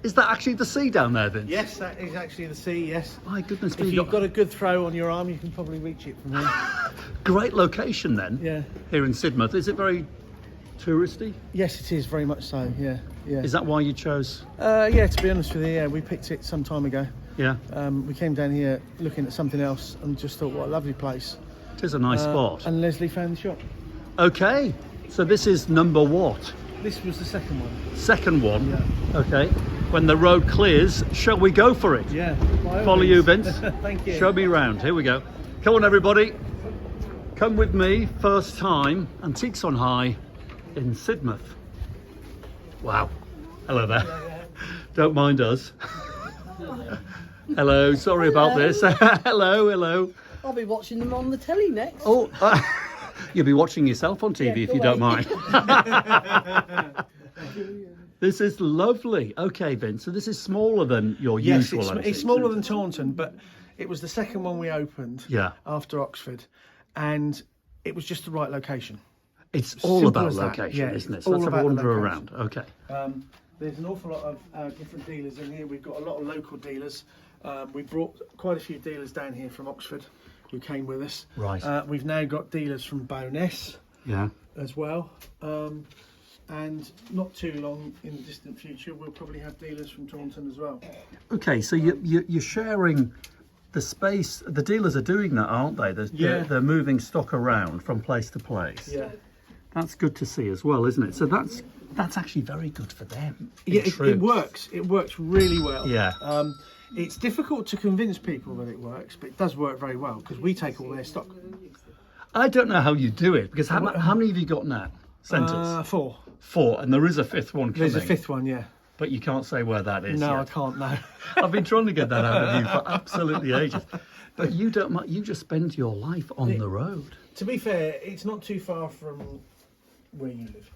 Is that actually the sea down there, Vince? Yes, that is actually the sea, yes. My goodness If me. you've got a good throw on your arm, you can probably reach it from there. Great location then. Yeah. Here in Sidmouth. Is it very touristy? Yes, it is, very much so, yeah. Is that why you chose? Yeah, to be honest with you, yeah, we picked it some time ago. Yeah. We came down here looking at something else and just thought, what a lovely place. It is a nice spot. And Leslie found the shop. Okay. So this is number what? This was the second one. Second one. Yeah. Okay. When the road clears, shall we go for it? Yeah. Follow you, Vince. Thank you. Show me round. Here we go. Come on, everybody. Come with me. First time, Antiques on High in Sidmouth. Wow. Hello there. Don't mind us. Hello. Sorry about this. Hello. I'll be watching them on the telly next. Oh, you'll be watching yourself on TV if you don't mind. This is lovely. Okay, Vince, so this is smaller than your usual. Yes, it's smaller than Taunton, but it was the second one we opened after Oxford, and it was just the right location. It's all Simple about as that. location, Yeah, isn't it? it's So let's all have a about the wander location. around. Okay. There's an awful lot of different dealers in here. We've got a lot of local dealers. We brought quite a few dealers down here from Oxford who came with us. Right. We've now got dealers from Bowness Yeah. as well. And not too long in the distant future, we'll probably have dealers from Taunton as well. Okay, so you're sharing the space. The dealers are doing that, aren't they? They're moving stock around from place to place. Yeah. That's good to see as well, isn't it? So that's actually very good for them. Yeah, it works. It works really well. Yeah. It's difficult to convince people that it works, but it does work very well because we take all their stock. I don't know how you do it because how many have you got now? Centres? 4. 4, and there is a 5th one coming. There's a 5th one, yeah. But you can't say where that is. No, yet. I can't. No. I've been trying to get that out of you for absolutely ages. But you don't. You just spend your life on the road. To be fair, it's not too far from where you live.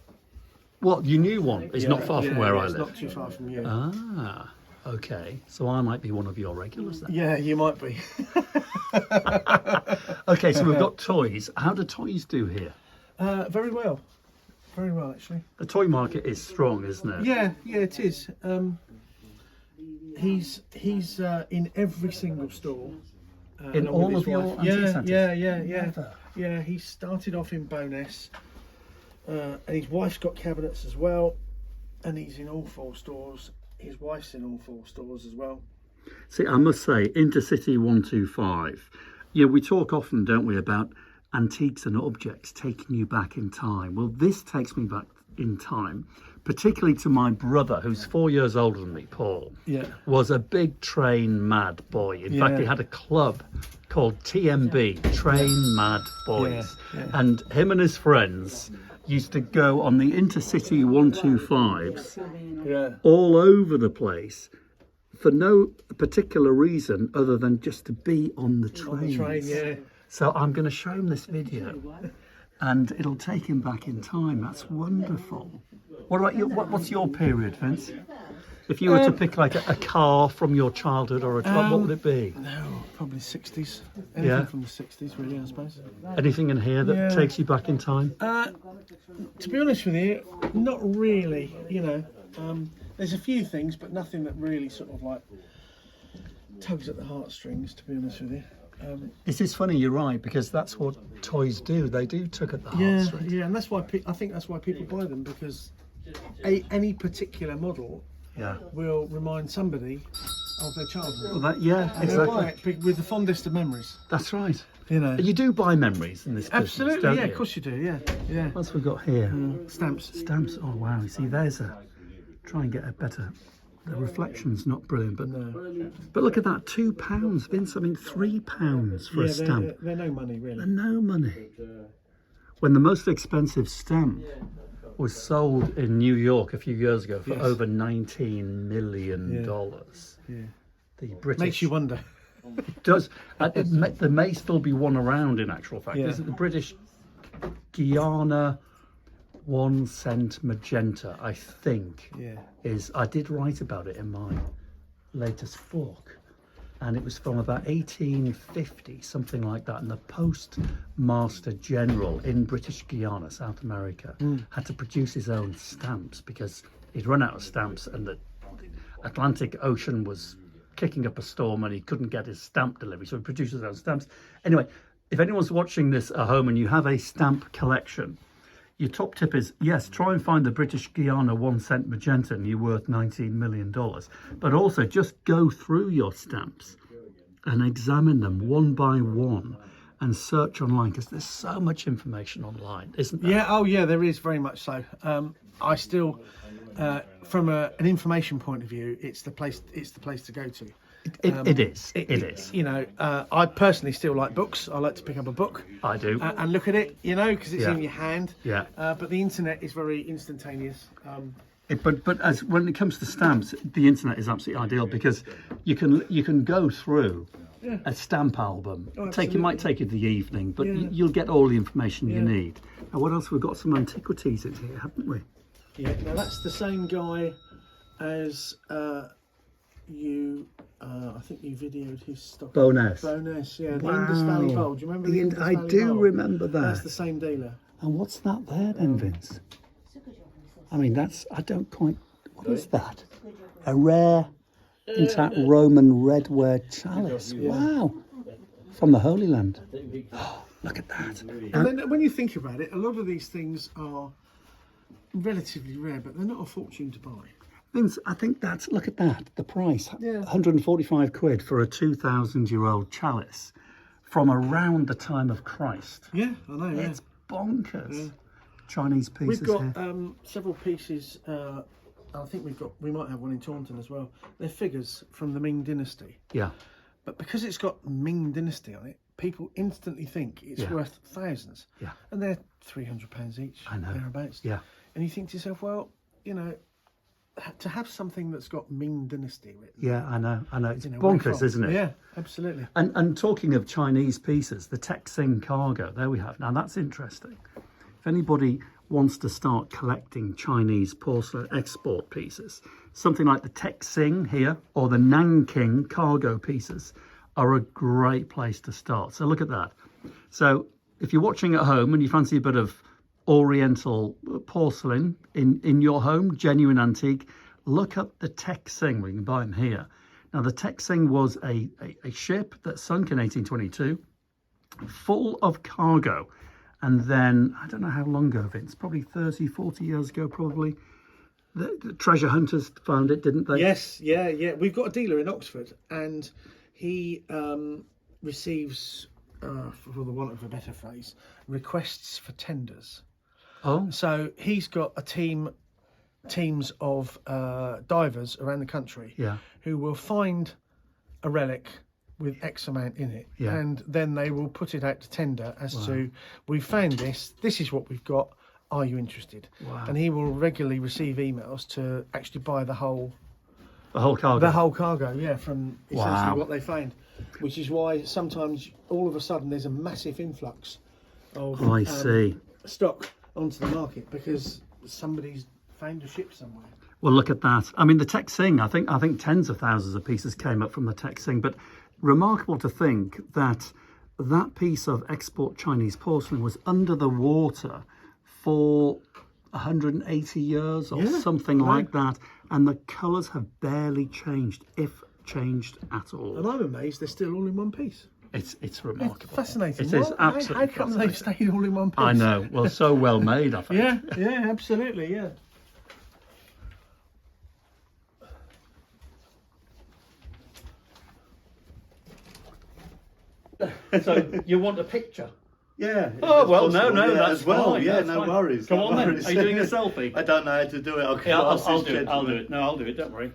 What, your new one is not far from where I it's live? not too far from you. Ah, okay. So I might be one of your regulars then. Yeah, you might be. Okay, so we've got toys. How do toys do here? Very well. Very well, actually. The toy market is strong, isn't it? Yeah, it is. He's in every single store. In along all with of his your wife. antique centres? Yeah. Never. Yeah, he started off in Bowness, and his wife's got cabinets as well, and he's in all 4 stores. His wife's in all 4 stores as well. See, I must say, Intercity 125. Yeah, we talk often, don't we, about antiques and objects taking you back in time. Well, this takes me back in time, particularly to my brother, who's 4 years older than me, Paul. Yeah. Was a big train mad boy. In fact, he had a club called TMB, Train Mad Boys. Yeah. And him and his friends used to go on the Intercity 125s all over the place for no particular reason other than just to be on the train. On the train, yeah. So I'm going to show him this video and it'll take him back in time. That's wonderful. What about you? What's your period, Vince? If you were to pick like a car from your childhood or a club, what would it be? No, probably 60s. Anything from the 60s, really, I suppose. Anything in here that takes you back in time? To be honest with you, not really. You know, there's a few things, but nothing that really sort of like tugs at the heartstrings. To be honest with you. It is funny, you're right, because that's what toys do. They do tug at the heartstrings. Yeah, and that's why I think that's why people buy them, because any particular model will remind somebody of their childhood. Well, And they'll buy it with the fondest of memories. That's right. You know, You do buy memories in this business, absolutely. don't Yeah, you? of course you do. Yeah. What's we got here? Stamps. Stamps. Oh wow! You see, there's a. Try and get a better. The reflection's not brilliant, but look at that, £2, Vince. I mean, £3 for a stamp. They're no money, really. They're no money. When the most expensive stamp was sold in New York a few years ago for over $19 million. The British Makes you wonder. does. There may still be one around. In actual fact, is it the British Guiana 1 cent magenta? I think is. I did write about it in my latest book, and it was from about 1850, something like that. And the Postmaster General in British Guiana, South America, had to produce his own stamps because he'd run out of stamps, and Atlantic Ocean was kicking up a storm and he couldn't get his stamp delivery, so he produced his own stamps. Anyway, if anyone's watching this at home and you have a stamp collection, your top tip is, yes, try and find the British Guiana 1 cent magenta and you're worth $19 million. But also just go through your stamps and examine them one by one and search online, because there's so much information online, isn't there? Yeah, oh yeah, there is, very much so. I still, from an information point of view, it's the place to go to. It is. You know, I personally still like books. I like to pick up a book. I do. And look at it, you know, because it's Yeah. in your hand. Yeah. But the internet is very instantaneous. But as when it comes to stamps, the internet is absolutely ideal, because you can go through a stamp album. It might take you the evening, but you'll get all the information you need. Now, what else? We've got some antiquities in here, haven't we? Yeah. Now that's the same guy as you. I think you videoed his stock. Bowness. Bowness, yeah. The Wow. Indus Valley Bowl. Do you remember the Indus I Valley do Bowl? remember that. That's the same dealer. And what's that there then, Vince? I mean, I don't quite, what is that? A rare, intact Roman redware chalice. Wow. From the Holy Land. Oh, look at that. And then when you think about it, a lot of these things are relatively rare, but they're not a fortune to buy. Vince, I think look at that, the price. Yeah. 145 quid for a 2,000-year-old chalice from around the time of Christ. Yeah, I know, yeah. It's bonkers. Yeah. Chinese pieces We've got here. several pieces. I think we might have one in Taunton as well. They're figures from the Ming Dynasty. Yeah. But because it's got Ming Dynasty on it, people instantly think it's worth thousands. Yeah. And they're £300 each. I know. Thereabouts. Yeah. And you think to yourself, well, you know, to have something that's got Ming Dynasty written. Yeah, I know. It's you know, bonkers, isn't it? Yeah, absolutely. And talking of Chinese pieces, the Texing cargo, there we have. Now that's interesting. If anybody wants to start collecting Chinese porcelain export pieces, something like the Texing here or the Nanking cargo pieces are a great place to start. So look at that. So if you're watching at home and you fancy a bit of Oriental porcelain in your home, genuine antique, look up the Texing. We can buy them here. Now the Texing was a ship that sunk in 1822, full of cargo. And then, I don't know how long ago, Vince, probably 30, 40 years ago, probably, the treasure hunters found it, didn't they? Yes, yeah. We've got a dealer in Oxford, and he receives, for the want of a better phrase, requests for tenders. Oh. So he's got teams of divers around the country who will find a relic with X amount in it, and then they will put it out to tender as to, we found this is what we've got, are you interested? Wow. And he will regularly receive emails to actually buy the whole cargo. the whole cargo, from essentially Wow. what they found, which is why sometimes all of a sudden there's a massive influx of stock onto the market, because somebody's found a ship somewhere. Well, look at that. I mean, the Texing, I think tens of thousands of pieces came up from the Texing, but remarkable to think that piece of export Chinese porcelain was under the water for 180 years or something like that, and the colours have barely changed, if changed at all. And I'm amazed they're still all in one piece. It's remarkable. It's fascinating. It is absolutely How come they've stayed all in one piece? I know. Well, so well made, I think. Yeah, absolutely, yeah. So you want a picture? Yeah. Oh, well, possible, no, that's as well. fine, Yeah, that's no fine. worries. Come no on then. worries. Are you doing a selfie? I don't know how to do it. Okay, Yeah, I'll do it. I'll do it. No, I'll do it. Don't worry.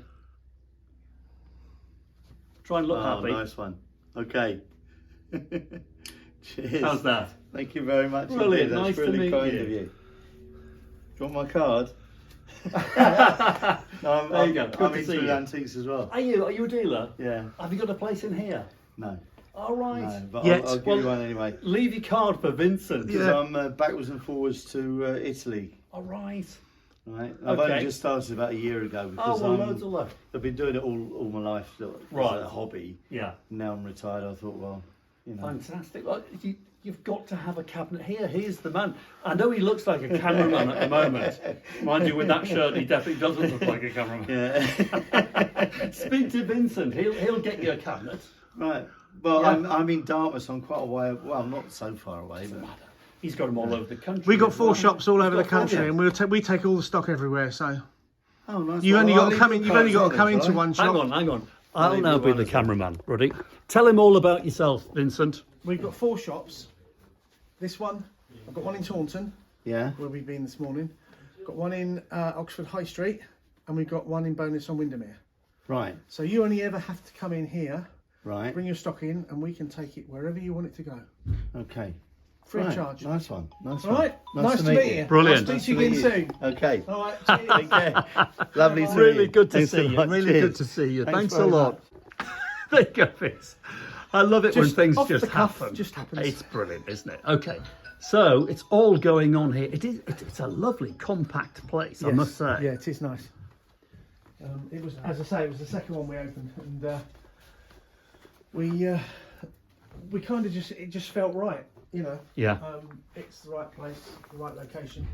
Try and look happy. Nice one. Okay. Cheers. How's that? Thank you very much. Brilliant. That's Nice to really meet kind you. of you. Do you want my card? No, There you go. Good I'm to see into you. antiques as well. Are you a dealer? Yeah. Have you got a place in here? No. All right. No, but Yet, I'll give well, you one anyway. leave your card for Vincent. Because I'm backwards and forwards to Italy. All right. Right. I've Okay. only just started about a year ago Oh, because well, loads of luck. I've been doing it all my life, as Right. a hobby. Yeah. Now I'm retired. I thought, well, you know. Fantastic. Well, You've got to have a cabinet here. He's the man. I know he looks like a cameraman at the moment. Mind you, with that shirt, he definitely doesn't look like a cameraman. Yeah. Speak to Vincent. He'll get you a cabinet. Right. Well, Yeah. I'm in Dartmouth, so I'm quite a way. Well, not so far away, but He's got them all over the country. We got as 4 well. shops all He's over the got country, four. and we take all the stock everywhere. So oh, nice. you only Well, got to I'll come leave in. the You've only got to cards come on, into right? one shop. Hang on. I'll leave now you be one the as well. cameraman, Ruddy. Tell him all about yourself, Vincent. We've got 4 shops. This one, I've got one in Taunton, Yeah. where we've been this morning. Got one in Oxford High Street, and we've got one in Bowness on Windermere. Right. So you only ever have to come in here, Right. bring your stock in, and we can take it wherever you want it to go. Okay. Free of Right. charge. Nice one. Nice All one. right. Nice to meet you. Brilliant. I'll speak to you again soon. Okay. All right. Cheers. Take care. Lovely to meet Really you. good to Thanks see a you. lot. Really Cheers. good to see you. Thanks a very lot. much. There you go, Vince. I love it when Just things off just the cuff, happen. just happens. It's brilliant, isn't it? Okay. So it's all going on here. It's a lovely compact place, I Yes. must say. Yeah, it is nice. It was, as I say, it was the second one we opened, and we kind of it just felt right, you know. Yeah. It's the right place, the right location.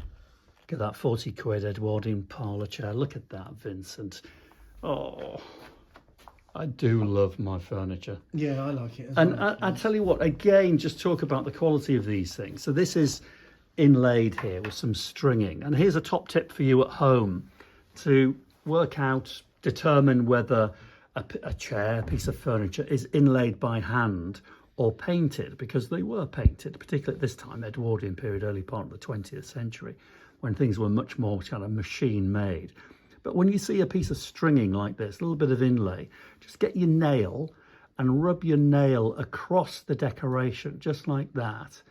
Look at that 40 quid Edwardian parlour chair. Look at that, Vincent. Oh, I do love my furniture. Yeah, I like it. And I tell you what, again, just talk about the quality of these things. So this is inlaid here with some stringing. And here's a top tip for you at home to work out, determine whether a chair, a piece of furniture is inlaid by hand or painted, because they were painted, particularly at this time, Edwardian period, early part of the 20th century, when things were much more kind of machine made. But when you see a piece of stringing like this, a little bit of inlay, just get your nail and rub your nail across the decoration, just like that.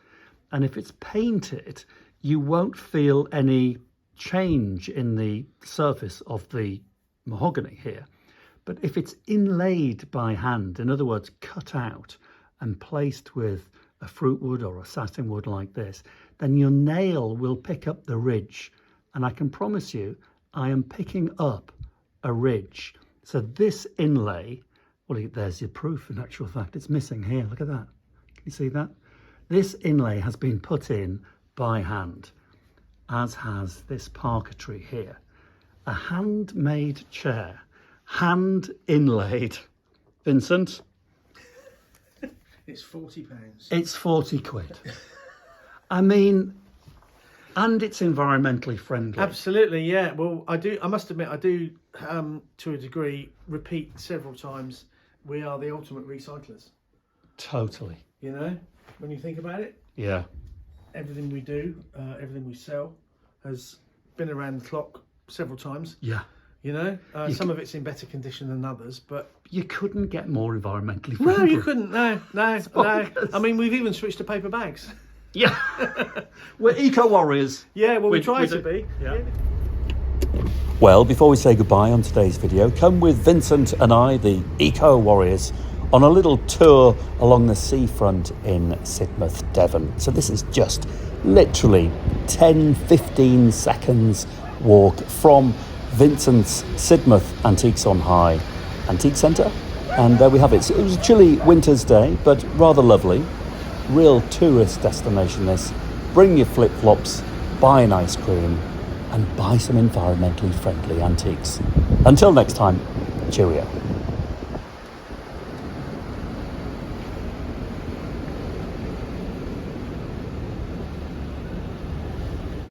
And if it's painted, you won't feel any change in the surface of the mahogany here. But if it's inlaid by hand, in other words, cut out and placed with a fruit wood or a satin wood like this, then your nail will pick up the ridge. And I can promise you, I am picking up a ridge. So this inlay, well, there's your proof in actual fact. It's missing here. Look at that. Can you see that? This inlay has been put in by hand, as has this parquetry here. A handmade chair, hand inlaid. Vincent? It's £40. It's 40 quid. I mean, and it's environmentally friendly. Absolutely, yeah. Well, I must admit, I do, to a degree, repeat several times, we are the ultimate recyclers. Totally. You know, when you think about it, Yeah. everything we do, everything we sell has been around the clock several times. Yeah. You know, some of it's in better condition than others, but You couldn't get more environmentally friendly. no, you couldn't. No. I mean, we've even switched to paper bags. Yeah. We're eco warriors. Yeah, well, we We- try we to do- be. yeah. Well, before we say goodbye on today's video, come with Vincent and I, the Eco Warriors, on a little tour along the seafront in Sidmouth, Devon. So this is just literally 10-15 seconds walk from Vincent's Sidmouth Antiques on High Antique Centre. And there we have it. It was a chilly winter's day, but rather lovely. Real tourist destination this. Bring your flip-flops, buy an ice cream, and buy some environmentally friendly antiques. Until next time, cheerio.